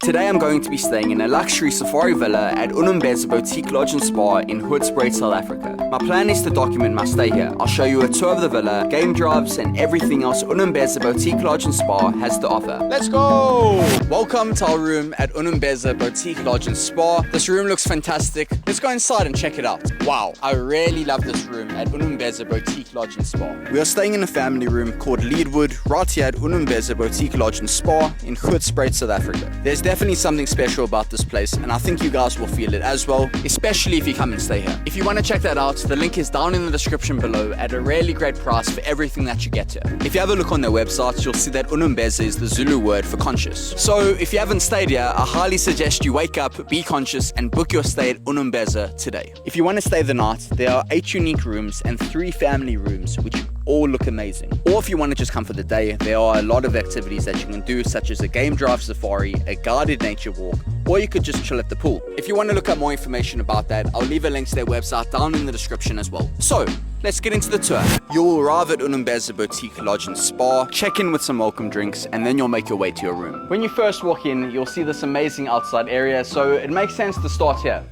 Today I'm going to be staying in a luxury safari villa at Unembeza Boutique Lodge and Spa in Hoedspruit, South Africa. My plan is to document my stay here. I'll show you a tour of the villa, game drives, and everything else Unembeza Boutique Lodge and Spa has to offer. Let's go! Welcome to our room at Unembeza Boutique Lodge and Spa. This room looks fantastic. Let's go inside and check it out. Wow, I really love this room at Unembeza Boutique Lodge and Spa. We are staying in a family room called Leadwood right here at Unembeza Boutique Lodge and Spa in Hoedspruit, South Africa. There's definitely something special about this place, and I think you guys will feel it as well, especially if you come and stay here. If you want to check that out, the link is down in the description below at a really great price for everything that you get here. If you have a look on their website, you'll see that Unembeza is the Zulu word for conscious. So if you haven't stayed here, I highly suggest you wake up, be conscious, and book your stay at Unembeza today. If you want to stay the night, there are 8 unique rooms and 3 family rooms, which all look amazing. Or if you want to just come for the day, there are a lot of activities that you can do, such as a game drive safari, a guided nature walk, or you could just chill at the pool. If you want to look up more information about that, I'll leave a link to their website down in the description as well. So, let's get into the tour. You'll arrive at Unembeza Boutique Lodge and Spa, check in with some welcome drinks, and then you'll make your way to your room. When you first walk in, you'll see this amazing outside area, so it makes sense to start here.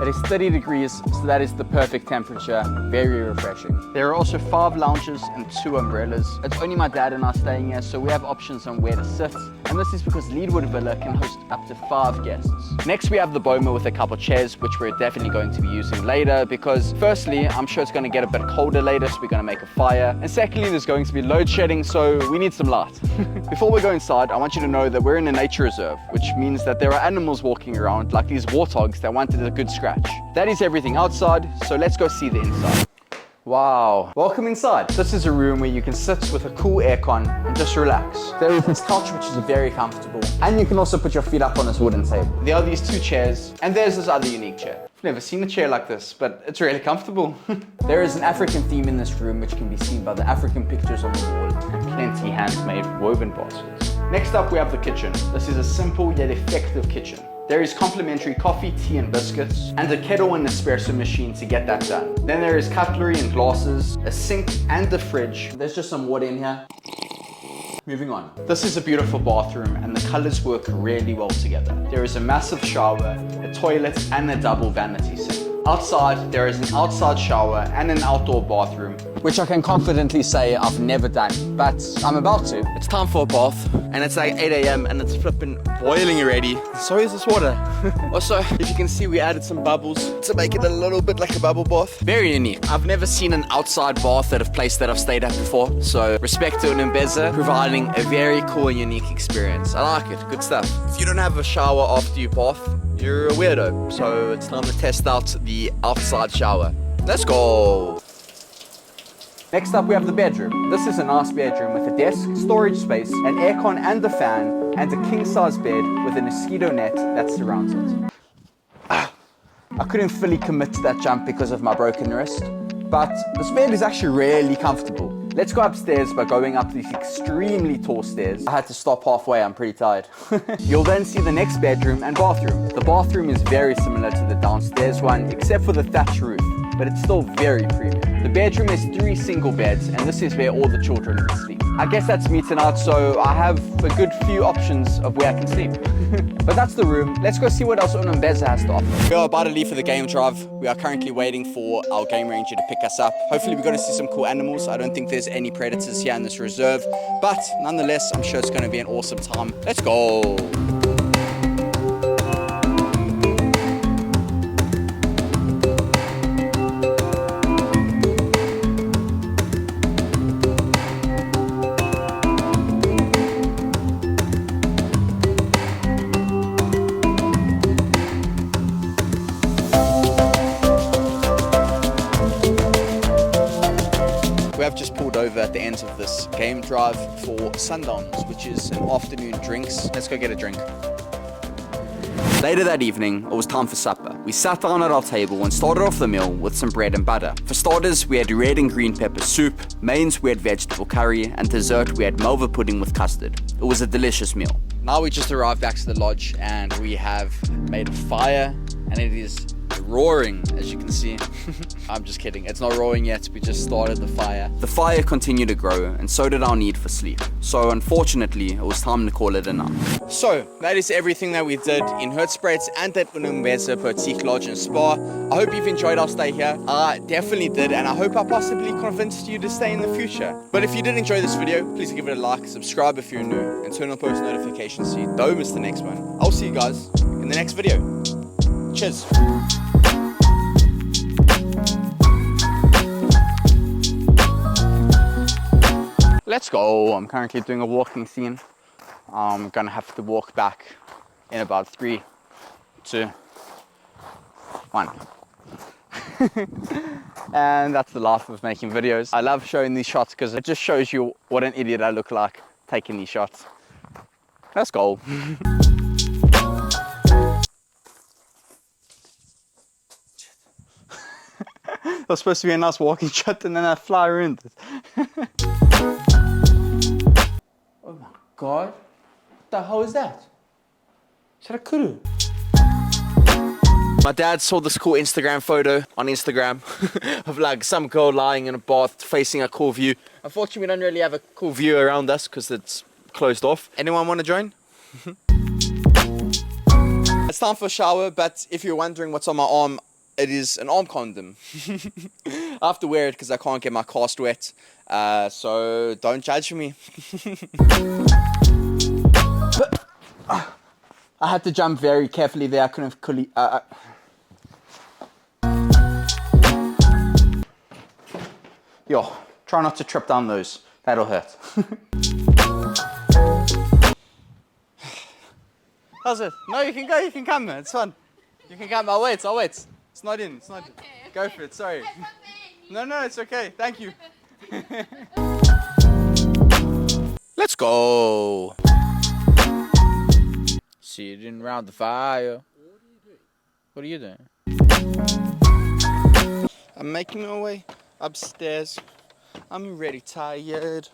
It is 30 degrees, so that is the perfect temperature, very refreshing. There are also 5 lounges and 2 umbrellas. It's only my dad and I staying here, so we have options on where to sit, and this is because Leadwood Villa can host up to 5 guests. Next we have the boma with a couple chairs, which we're definitely going to be using later, because firstly, I'm sure it's going to get a bit colder later, so we're going to make a fire, and secondly, there's going to be load shedding, so we need some light. Before we go inside, I want you to know that we're in a nature reserve, which means that there are animals walking around, like these warthogs that wanted a good scratch. That is everything outside, so let's go see the inside. Wow, welcome inside. This is a room where you can sit with a cool aircon and just relax. There is this couch which is very comfortable, and you can also put your feet up on this wooden table. There are these 2 chairs, and there's this other unique chair. I've never seen a chair like this, but it's really comfortable. There is an African theme in this room, which can be seen by the African pictures on the wall and plenty handmade woven baskets. Next up we have the kitchen. This is a simple yet effective kitchen. There is complimentary coffee, tea and biscuits, and a kettle and espresso machine to get that done. Then there is cutlery and glasses, a sink and a fridge. There's just some water in here. Moving on. This is a beautiful bathroom and the colors work really well together. There is a massive shower, a toilet and a double vanity sink. Outside, there is an outside shower and an outdoor bathroom, which I can confidently say I've never done, but I'm about to. It's time for a bath, and it's like 8 AM and it's flipping boiling already. So is this water. Also, if you can see, we added some bubbles to make it a little bit like a bubble bath. Very unique. I've never seen an outside bath at a place that I've stayed at before, so respect to Unembeza, providing a very cool and unique experience. I like it, good stuff. If you don't have a shower after you bath, you're a weirdo, so it's time to test out the outside shower. Let's go! Next up we have the bedroom. This is a nice bedroom with a desk, storage space, an aircon and a fan, and a king-size bed with a mosquito net that surrounds it. I couldn't fully commit to that jump because of my broken wrist, but this bed is actually really comfortable. Let's go upstairs by going up these extremely tall stairs. I had to stop halfway, I'm pretty tired. You'll then see the next bedroom and bathroom. The bathroom is very similar to the downstairs one, except for the thatch roof, but it's still very premium. The bedroom has 3 single beds, and this is where all the children can sleep. I guess that's me tonight, so I have a good few options of where I can sleep. But that's the room. Let's go see what else Unembeza has to offer. We are about to leave for the game drive. We are currently waiting for our game ranger to pick us up. Hopefully we're going to see some cool animals. I don't think there's any predators here in this reserve, but nonetheless, I'm sure it's going to be an awesome time. Let's go! We have just pulled over at the end of this game drive for sundowns, which is an afternoon drinks. Let's go get a drink. Later that evening, it was time for supper. We sat down at our table and started off the meal with some bread and butter. For starters, we had red and green pepper soup, mains we had vegetable curry, and dessert we had malva pudding with custard. It was a delicious meal. Now we just arrived back to the lodge and we have made a fire, and it is roaring, as you can see. I'm just kidding, it's not roaring yet, we just started the fire. The fire continued to grow, and so did our need for sleep. So unfortunately, it was time to call it a night. So, that is everything that we did in Hoedspruit and at Unembeza Boutique Lodge and Spa. I hope you've enjoyed our stay here. I definitely did, and I hope I possibly convinced you to stay in the future. But if you did enjoy this video, please give it a like, subscribe if you're new, and turn on post notifications so you don't miss the next one. I'll see you guys in the next video. Cheers. Let's go. I'm currently doing a walking scene. I'm gonna have to walk back in about 3, 2, 1. And that's the life of making videos. I love showing these shots because it just shows you what an idiot I look like taking these shots. Let's go. It was supposed to be a nice walking shot and then I fly around it. Oh my god. What the hell is that? Is that a kuru? My dad saw this cool Instagram photo on Instagram of like some girl lying in a bath facing a cool view. Unfortunately, we don't really have a cool view around us because it's closed off. Anyone want to join? It's time for a shower, but if you're wondering what's on my arm, it is an arm condom. I have to wear it because I can't get my cast wet. So don't judge me. I had to jump very carefully there. I couldn't fully. Yo, try not to trip down those. That'll hurt. How's it? No, you can go. You can come. It's fun. You can come. I'll wait. I'll wait. It's not in. It's not. Okay, okay. Go for it. Sorry. No, it's okay. Thank you. Let's go. Sitting around the fire. What are you doing? I'm making my way upstairs. I'm really tired.